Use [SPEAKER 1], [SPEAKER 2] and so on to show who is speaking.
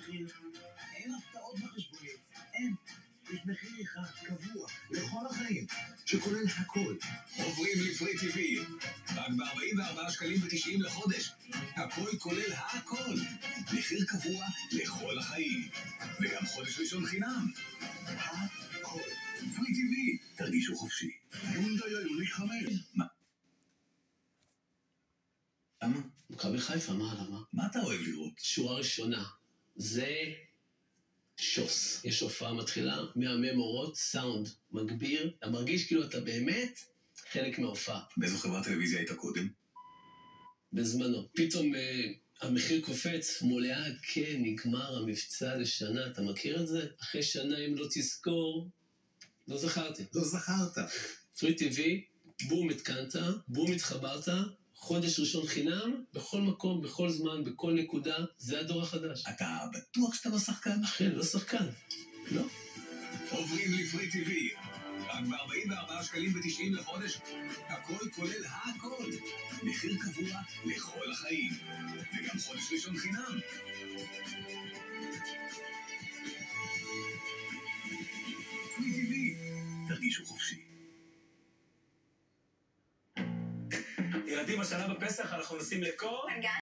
[SPEAKER 1] מחיר. אין הפתעות בחשבונית, אין. יש מחיר אחד קבוע לכל החיים, שכולל הכל.
[SPEAKER 2] עוברים לפרי טיווי, רק ב-44 שקלים ו90 לחודש. הכל כולל הכל. מחיר קבוע לכל החיים. וגם חודש ראשון חינם.
[SPEAKER 1] הכל.
[SPEAKER 2] פרי טיווי, תרגישו חופשי.
[SPEAKER 1] יונדאי איוניק 5.
[SPEAKER 2] מה? למה?
[SPEAKER 3] מכבי חיפה, למה?
[SPEAKER 2] מה אתה אוהב לראות?
[SPEAKER 3] שורה ראשונה, זה שוס. יש הופעה מתחילה, מהמם אורות, סאונד, מגביר, אתה מרגיש כאילו אתה באמת חלק מההופעה.
[SPEAKER 2] באיזו חברת טלוויזיה היית קודם?
[SPEAKER 3] בזמנו. פתאום המחיר קופץ, מולאה, כן, נגמר המבצע לשנה, אתה מכיר את זה? אחרי שנה אם לא תזכור, לא זכרתי.
[SPEAKER 2] לא זכרת.
[SPEAKER 3] פרי טיווי, בום התקנת, בום התחברת, חודש ראשון חינם, בכל מקום, בכל זמן, בכל נקודה, זה הדור החדש.
[SPEAKER 2] אתה בטוח שאתה לא שחקן?
[SPEAKER 3] אחי, לא שחקן. לא.
[SPEAKER 2] עוברים לפרי טיווי, רק ב-44 שקלים ו90 לחודש. הכל כולל הכל. מחיר קבוע לכל החיים. וגם חודש ראשון חינם. פרי טיווי, תרגישו חופשי.
[SPEAKER 4] ילדים, השנה בפסח אנחנו נוסעים לקור.